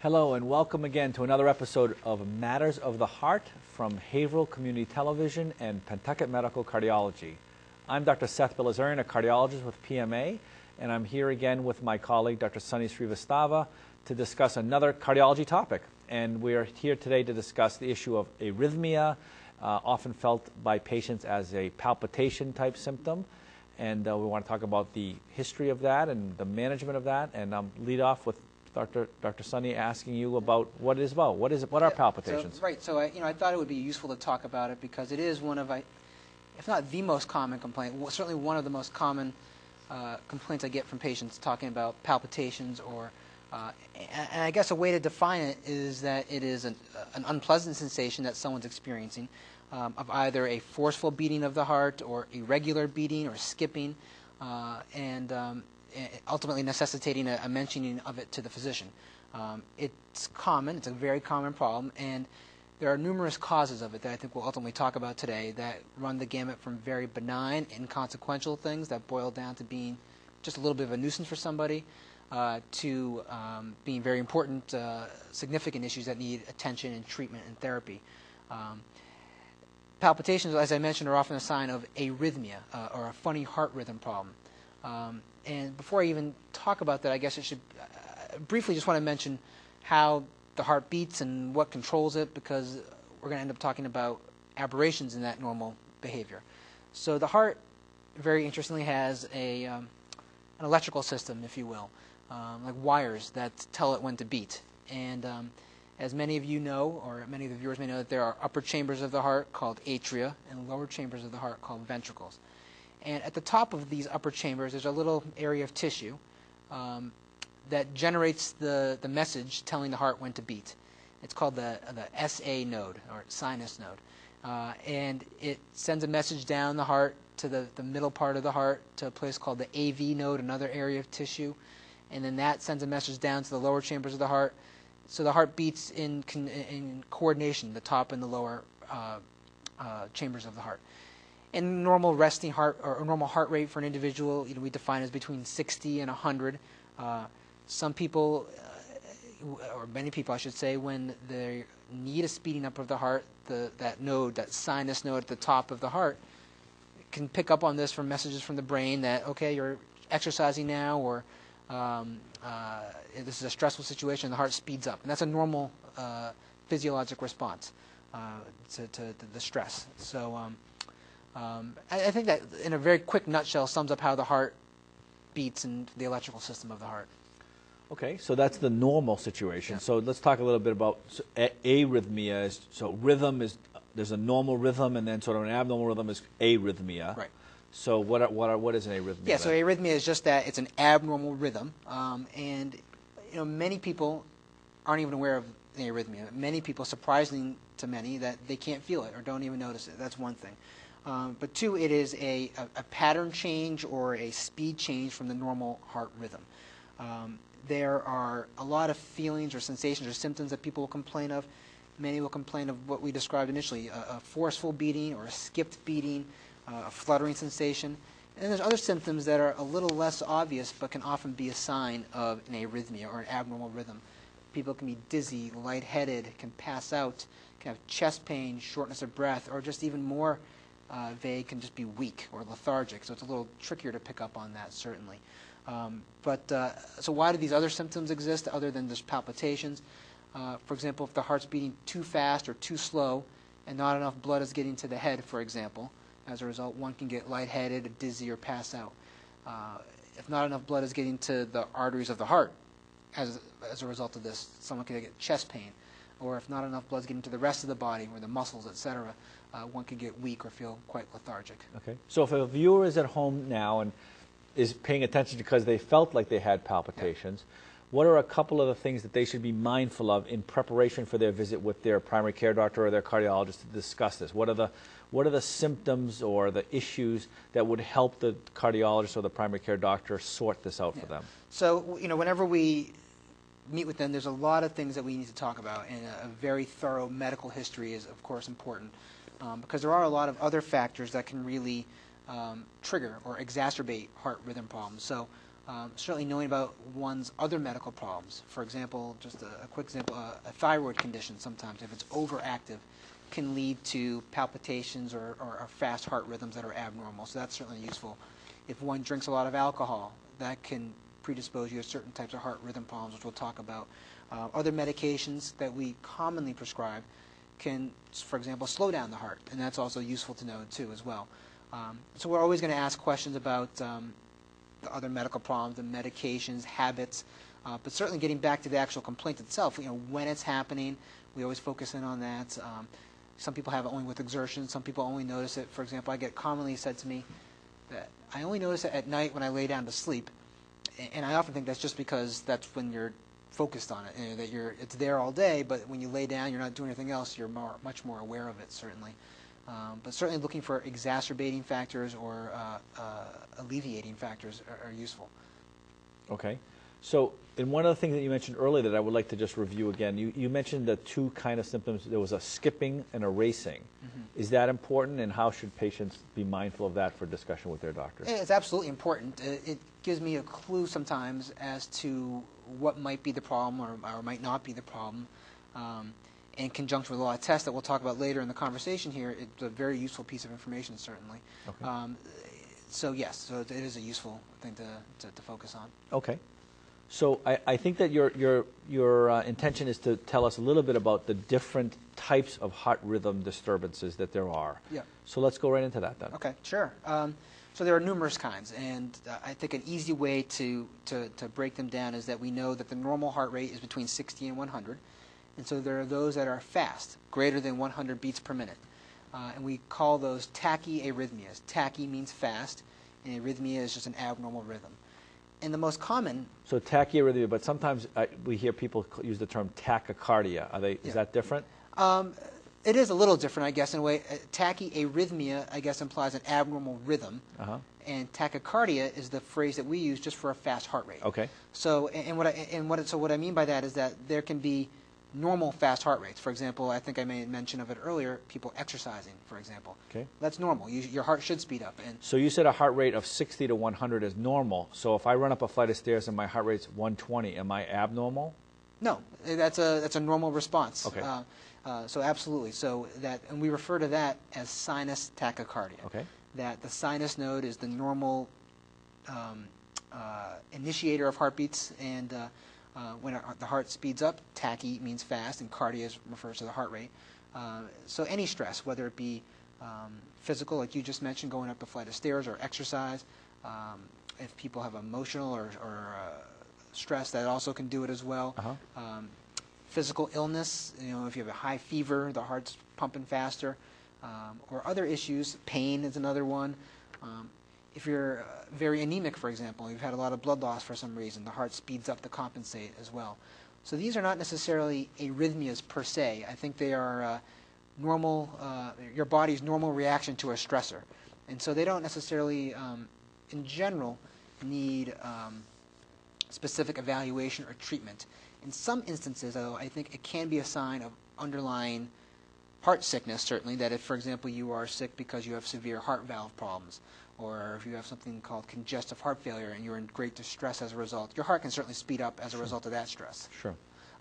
Hello and welcome again to another episode of Matters of the Heart from Haverhill Community Television and Pentucket Medical Cardiology. I'm Dr. Seth Bilazarian, a cardiologist with PMA, and I'm here again with my colleague, Dr. Srivastava, to discuss another cardiology topic. And we are here today to discuss the issue of arrhythmia, often felt by patients as a palpitation type symptom. And we want to talk about the history of that and the management of that, and lead off with Dr. Sunny asking you about what it is about. What are palpitations? So I thought it would be useful to talk about it because it is one of, if not the most common complaint, certainly one of the most common complaints I get from patients talking about palpitations. And I guess a way to define it is that it is an unpleasant sensation that someone's experiencing of either a forceful beating of the heart or irregular beating or skipping, and ultimately necessitating a mentioning of it to the physician. It's common, it's a very common problem, and there are numerous causes of it that I think we'll ultimately talk about today that run the gamut from very benign, inconsequential things that boil down to being just a little bit of a nuisance for somebody to being very important, significant issues that need attention and treatment and therapy. Palpitations, as I mentioned, are often a sign of arrhythmia or a funny heart rhythm problem. And before I even talk about that, I guess I should briefly just want to mention how the heart beats and what controls it, because we're going to end up talking about aberrations in that normal behavior. So the heart, very interestingly, has an electrical system, if you will, like wires that tell it when to beat. And as many of you know, or many of the viewers may know, that there are upper chambers of the heart called atria and lower chambers of the heart called ventricles. And at the top of these upper chambers, there's a little area of tissue that generates the message telling the heart when to beat. It's called the SA node, or sinus node. And it sends a message down the heart to the middle part of the heart to a place called the AV node, another area of tissue. And then that sends a message down to the lower chambers of the heart. So the heart beats in coordination, the top and the lower chambers of the heart. And normal resting heart or normal heart rate for an individual, we define as between 60 and 100. Some people, or many people, I should say, when they need a speeding up of the heart, that node, that sinus node at the top of the heart, can pick up on this from messages from the brain that, okay, you're exercising now, or this is a stressful situation, the heart speeds up. And that's a normal physiologic response to the stress. So I think that, in a very quick nutshell, sums up how the heart beats and the electrical system of the heart. Okay, so that's the normal situation. Yeah. So let's talk a little bit about arrhythmia. So rhythm is, there's a normal rhythm, and then sort of an abnormal rhythm is arrhythmia. Right. So what is an arrhythmia? Yeah, so arrhythmia is just that. It's an abnormal rhythm, and many people aren't even aware of the arrhythmia. Many people, surprising to many, that they can't feel it or don't even notice it. That's one thing. But two, it is a pattern change or a speed change from the normal heart rhythm. There are a lot of feelings or sensations or symptoms that people will complain of. Many will complain of what we described initially, a forceful beating or a skipped beating, a fluttering sensation. And then there's other symptoms that are a little less obvious but can often be a sign of an arrhythmia or an abnormal rhythm. People can be dizzy, lightheaded, can pass out, can have chest pain, shortness of breath, or just even more vague, can just be weak or lethargic. So it's a little trickier to pick up on that, certainly. So why do these other symptoms exist other than just palpitations? For example, if the heart's beating too fast or too slow and not enough blood is getting to the head, for example, as a result, one can get lightheaded, dizzy, or pass out. If not enough blood is getting to the arteries of the heart, as a result of this, someone can get chest pain. Or if not enough blood is getting to the rest of the body, or the muscles, etc., one could get weak or feel quite lethargic. Okay. So if a viewer is at home now and is paying attention because they felt like they had palpitations, what are a couple of the things that they should be mindful of in preparation for their visit with their primary care doctor or their cardiologist to discuss this? What are the symptoms or the issues that would help the cardiologist or the primary care doctor sort this out for them? So, whenever we meet with them, there's a lot of things that we need to talk about, and a very thorough medical history is, of course, important, because there are a lot of other factors that can really trigger or exacerbate heart rhythm problems. So Certainly knowing about one's other medical problems. For example, just a quick example, a thyroid condition sometimes, if it's overactive, can lead to palpitations or fast heart rhythms that are abnormal. So that's certainly useful. If one drinks a lot of alcohol, that can predispose you to certain types of heart rhythm problems, which we'll talk about. Other medications that we commonly prescribe can, for example, slow down the heart, and that's also useful to know too as well. So we're always going to ask questions about the other medical problems, the medications, habits, but certainly getting back to the actual complaint itself, when it's happening, we always focus in on that. Some people have it only with exertion. Some people only notice it. For example, I get commonly said to me that I only notice it at night when I lay down to sleep, and I often think that's just because that's when you're focused on it, that it's there all day, but when you lay down, you're not doing anything else, you're much more aware of it, certainly. But certainly looking for exacerbating factors or alleviating factors are useful. Okay. So, in one of the things that you mentioned earlier that I would like to just review again, you mentioned the two kind of symptoms. There was a skipping and a racing. Mm-hmm. Is that important, and how should patients be mindful of that for discussion with their doctor? It's absolutely important. It gives me a clue sometimes as to what might be the problem or might not be the problem. In conjunction with a lot of tests that we'll talk about later in the conversation here, it's a very useful piece of information, certainly. Okay. So yes, so it is a useful thing to focus on. Okay. So I think that your intention is to tell us a little bit about the different types of heart rhythm disturbances that there are. Yeah. So let's go right into that then. Okay, sure. So there are numerous kinds, and I think an easy way to break them down is that we know that the normal heart rate is between 60 and 100, and so there are those that are fast, greater than 100 beats per minute, and we call those tachyarrhythmias. Tachy means fast, and arrhythmia is just an abnormal rhythm. And the most common... So tachyarrhythmia, but sometimes we hear people use the term tachycardia. Is that different? It is a little different, I guess, in a way. Tachyarrhythmia, I guess, implies an abnormal rhythm. And tachycardia is the phrase that we use just for a fast heart rate. Okay. So, what I mean by that is that there can be normal fast heart rates. For example, I think I made mention of it earlier, people exercising, for example. Okay. That's normal. Your heart should speed up. And so you said a heart rate of 60 to 100 is normal. So if I run up a flight of stairs and my heart rate's 120, am I abnormal? No, that's a normal response. Okay. So absolutely. So and we refer to that as sinus tachycardia. Okay. That the sinus node is the normal initiator of heartbeats, and when the heart speeds up, tachy means fast, and cardia refers to the heart rate. So any stress, whether it be physical, like you just mentioned, going up a flight of stairs, or exercise, if people have emotional or stress, that also can do it as well. Physical illness, if you have a high fever, the heart's pumping faster, or other issues. Pain is another one. If you're very anemic, for example, you've had a lot of blood loss for some reason, the heart speeds up to compensate as well. So these are not necessarily arrhythmias per se. I think they are normal, your body's normal reaction to a stressor. And so they don't necessarily, in general, need specific evaluation or treatment. In some instances, though, I think it can be a sign of underlying heart sickness, certainly, that if, for example, you are sick because you have severe heart valve problems, or if you have something called congestive heart failure and you're in great distress as a result, your heart can certainly speed up as a result of that stress. Sure.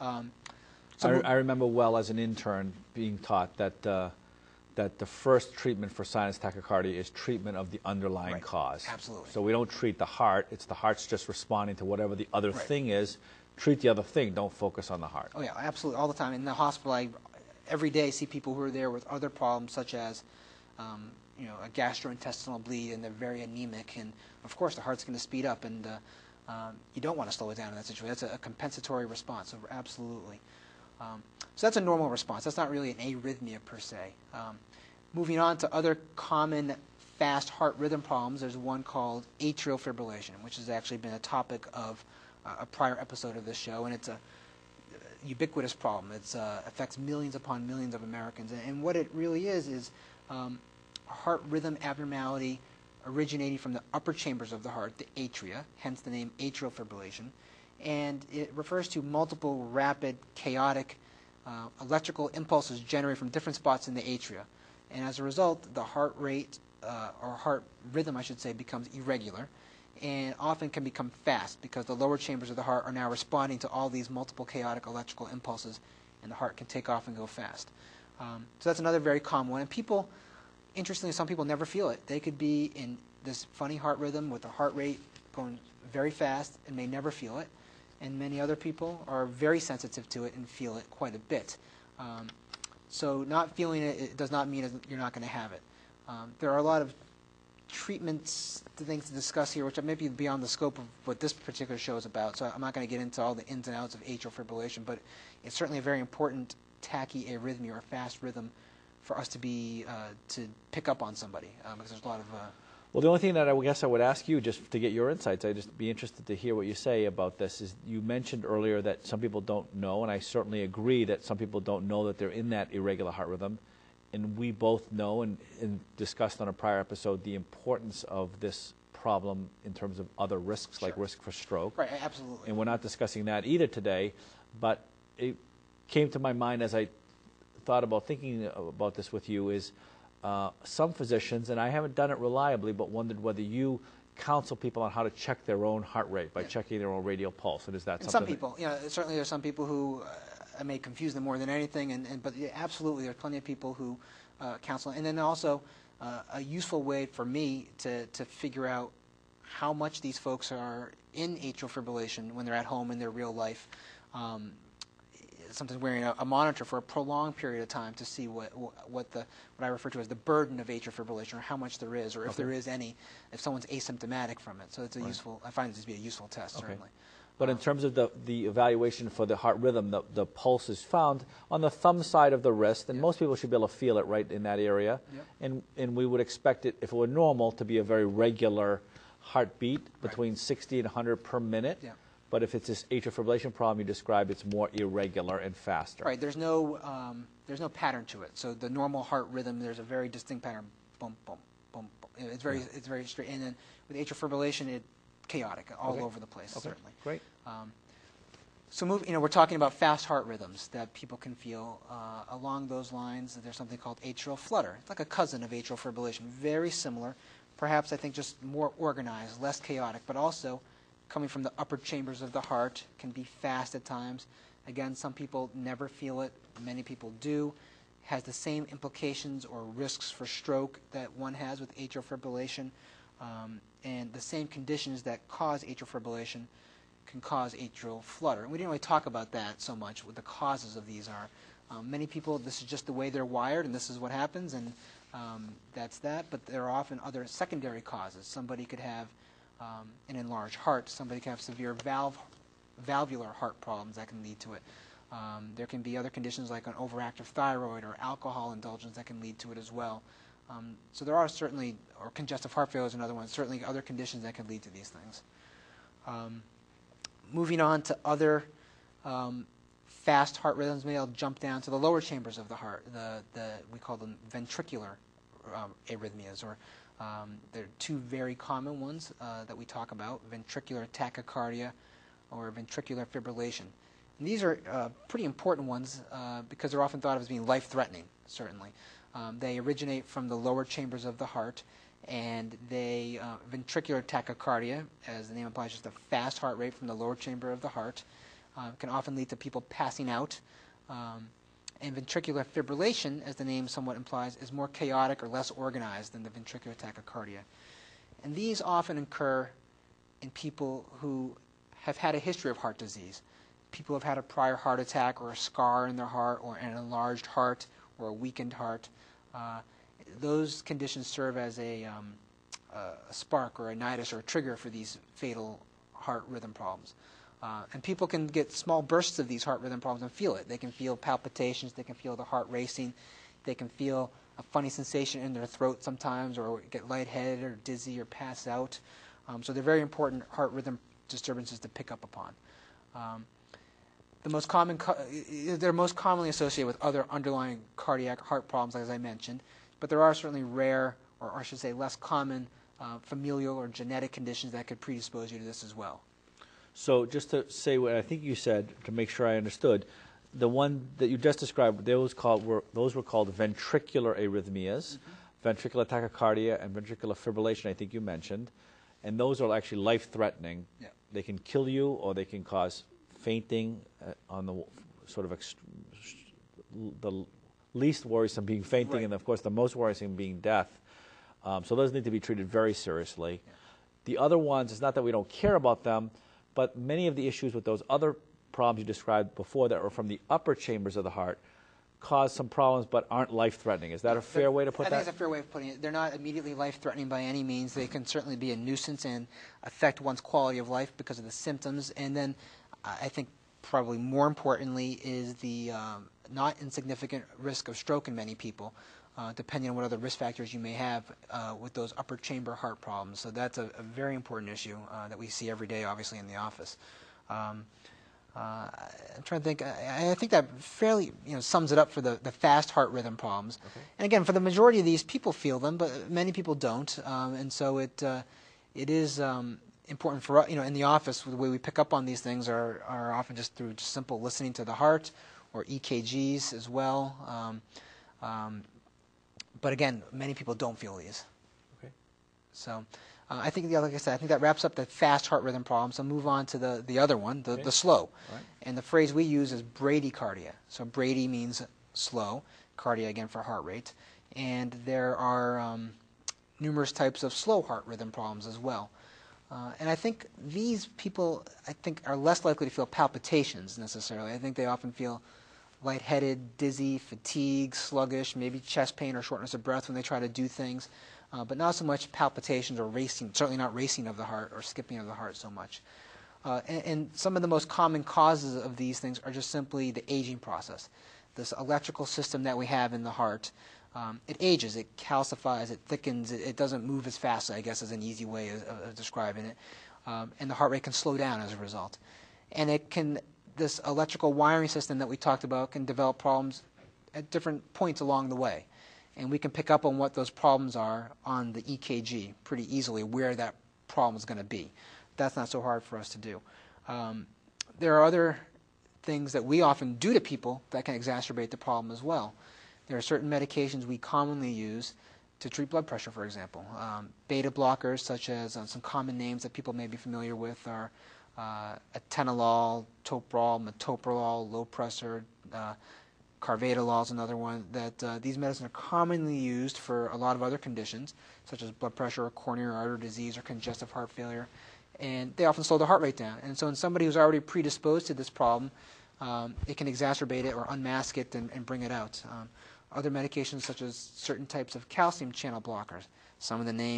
I remember well as an intern being taught that the first treatment for sinus tachycardia is treatment of the underlying cause. Absolutely. So we don't treat the heart. It's the heart's just responding to whatever the other thing is. Treat the other thing. Don't focus on the heart. Oh, yeah, absolutely. All the time. In the hospital, I every day see people who are there with other problems such as a gastrointestinal bleed, and they're very anemic, and of course the heart's going to speed up, and you don't want to slow it down in that situation. That's a compensatory response, so absolutely. So that's a normal response. That's not really an arrhythmia per se. Moving on to other common fast heart rhythm problems, there's one called atrial fibrillation, which has actually been a topic of a prior episode of this show, and it's a ubiquitous problem. It affects millions upon millions of Americans, and what it really is a heart rhythm abnormality originating from the upper chambers of the heart, the atria, hence the name atrial fibrillation, and it refers to multiple rapid, chaotic electrical impulses generated from different spots in the atria, and as a result, the heart rate, or heart rhythm, I should say, becomes irregular, and often can become fast because the lower chambers of the heart are now responding to all these multiple chaotic electrical impulses, and the heart can take off and go fast. So that's another very common one. And people, interestingly, some people never feel it. They could be in this funny heart rhythm with the heart rate going very fast and may never feel it. And many other people are very sensitive to it and feel it quite a bit. So not feeling it does not mean you're not going to have it. There are a lot of treatments, things to discuss here, which may be beyond the scope of what this particular show is about. So I'm not going to get into all the ins and outs of atrial fibrillation, but it's certainly a very important tachyarrhythmia or fast rhythm for us to be to pick up on somebody because there's a lot of. Well, the only thing that I guess I would ask you, just to get your insights, I'd just be interested to hear what you say about this, is you mentioned earlier that some people don't know, and I certainly agree that some people don't know that they're in that irregular heart rhythm. And we both know and discussed on a prior episode the importance of this problem in terms of other risks, like risk for stroke. Right, absolutely. And we're not discussing that either today, but it came to my mind as I thought about thinking about this with you is some physicians, and I haven't done it reliably, but wondered whether you counsel people on how to check their own heart rate by checking their own radial pulse. And is that and something? Some people, certainly there are some people who I may confuse them more than anything, but absolutely there are plenty of people who counsel. And then also a useful way for me to figure out how much these folks are in atrial fibrillation when they're at home in their real life. Sometimes wearing a monitor for a prolonged period of time to see what I refer to as the burden of atrial fibrillation, or how much there is, or if there is any, if someone's asymptomatic from it. So it's a useful. I find it to be a useful test, certainly. But in terms of the evaluation for the heart rhythm, the pulse is found on the thumb side of the wrist, and most people should be able to feel it right in that area. And we would expect it, if it were normal, to be a very regular heartbeat between 60 and 100 per minute. But if it's this atrial fibrillation problem you described, it's more irregular and faster. Right. There's no pattern to it. So the normal heart rhythm, there's a very distinct pattern. Boom, boom, boom, boom. It's very straight. And then with atrial fibrillation, it's chaotic all over the place. Certainly. Great. So we're talking about fast heart rhythms that people can feel. Along those lines, there's something called atrial flutter. It's like a cousin of atrial fibrillation. Very similar. Perhaps I think just more organized, less chaotic, but also coming from the upper chambers of the heart, can be fast at times. Again, some people never feel it. Many people do. Has the same implications or risks for stroke that one has with atrial fibrillation. And the same conditions that cause atrial fibrillation can cause atrial flutter. And we didn't really talk about that so much, what the causes of these are. Many people, this is just the way they're wired, and this is what happens, and that's that. But there are often other secondary causes. Somebody could have an enlarged heart. Somebody can have severe valvular heart problems that can lead to it. There can be other conditions like an overactive thyroid or alcohol indulgence that can lead to it as well. So there are certainly, or congestive heart failure is another one, certainly other conditions that can lead to these things. Moving on to other fast heart rhythms, maybe I'll jump down to the lower chambers of the heart. We call them ventricular arrhythmias, or there are two very common ones that we talk about, ventricular tachycardia or ventricular fibrillation. And these are pretty important ones because they're often thought of as being life-threatening, certainly. They originate from the lower chambers of the heart, and ventricular tachycardia, as the name implies, just a fast heart rate from the lower chamber of the heart, can often lead to people passing out. And ventricular fibrillation, as the name somewhat implies, is more chaotic or less organized than the ventricular tachycardia. And these often occur in people who have had a history of heart disease. People who have had a prior heart attack or a scar in their heart or an enlarged heart or a weakened heart. Those conditions serve as a spark or a nidus or a trigger for these fatal heart rhythm problems. And people can get small bursts of these heart rhythm problems and feel it. They can feel palpitations, they can feel the heart racing, they can feel a funny sensation in their throat sometimes, or get lightheaded or dizzy or pass out. So they're very important heart rhythm disturbances to pick up upon. They're most commonly associated with other underlying cardiac heart problems, as I mentioned, but there are certainly rare, or I should say less common, familial or genetic conditions that could predispose you to this as well. So just to say what I think you said, to make sure I understood, the one that you just described, those were called ventricular arrhythmias, ventricular tachycardia, and ventricular fibrillation, I think you mentioned. and those are actually life-threatening. Yeah. They can kill you, or they can cause fainting on the sort of the least worrisome being fainting, Right. and of course the most worrisome being death. So those need to be treated very seriously. Yeah. The other ones, it's not that we don't care about them, but many of the issues with those other problems you described before that are from the upper chambers of the heart cause some problems but aren't life-threatening. Is that a fair way to put that? I think it's a fair way of putting it. They're not immediately life-threatening by any means. They can certainly be a nuisance and affect one's quality of life because of the symptoms. And then I think probably more importantly is the not insignificant risk of stroke in many people, depending on what other risk factors you may have with those upper chamber heart problems. So that's a very important issue that we see every day, obviously, in the office. I'm trying to think. I think that fairly sums it up for the fast heart rhythm problems. Okay. And again, for the majority of these, people feel them, but many people don't. And so it is important for us. In the office, the way we pick up on these things are often just through just simple listening to the heart or EKGs as well. But again, many people don't feel these. Okay. So. I think, like I said, I think that wraps up the fast heart rhythm problem. So move on to the other one, the slow. Right. And the phrase we use is bradycardia. So brady means slow, cardia again for heart rate. And there are numerous types of slow heart rhythm problems as well. And I think these people, are less likely to feel palpitations necessarily. I think they often feel lightheaded, dizzy, fatigue, sluggish, maybe chest pain or shortness of breath when they try to do things. But not so much palpitations or racing, certainly not racing of the heart or skipping of the heart so much. And some of the most common causes of these things are just simply the aging process. This electrical system that we have in the heart, it ages, it calcifies, it thickens, it doesn't move as fast, I guess is an easy way of describing it. And the heart rate can slow down as a result. And this electrical wiring system that we talked about can develop problems at different points along the way. And we can pick up on what those problems are on the EKG pretty easily, where that problem is going to be. That's not so hard for us to do. There are other things that we often do to people that can exacerbate the problem as well. There are certain medications we commonly use to treat blood pressure, for example. Beta blockers, such as some common names that people may be familiar with, are atenolol, toprol, metoprolol, low pressor, carvedilol is another one. That these medicines are commonly used for a lot of other conditions, such as blood pressure or coronary artery disease or congestive heart failure, and they often slow the heart rate down. And so in somebody who's already predisposed to this problem, it can exacerbate it or unmask it and bring it out. Other medications, such as certain types of calcium channel blockers, some of the names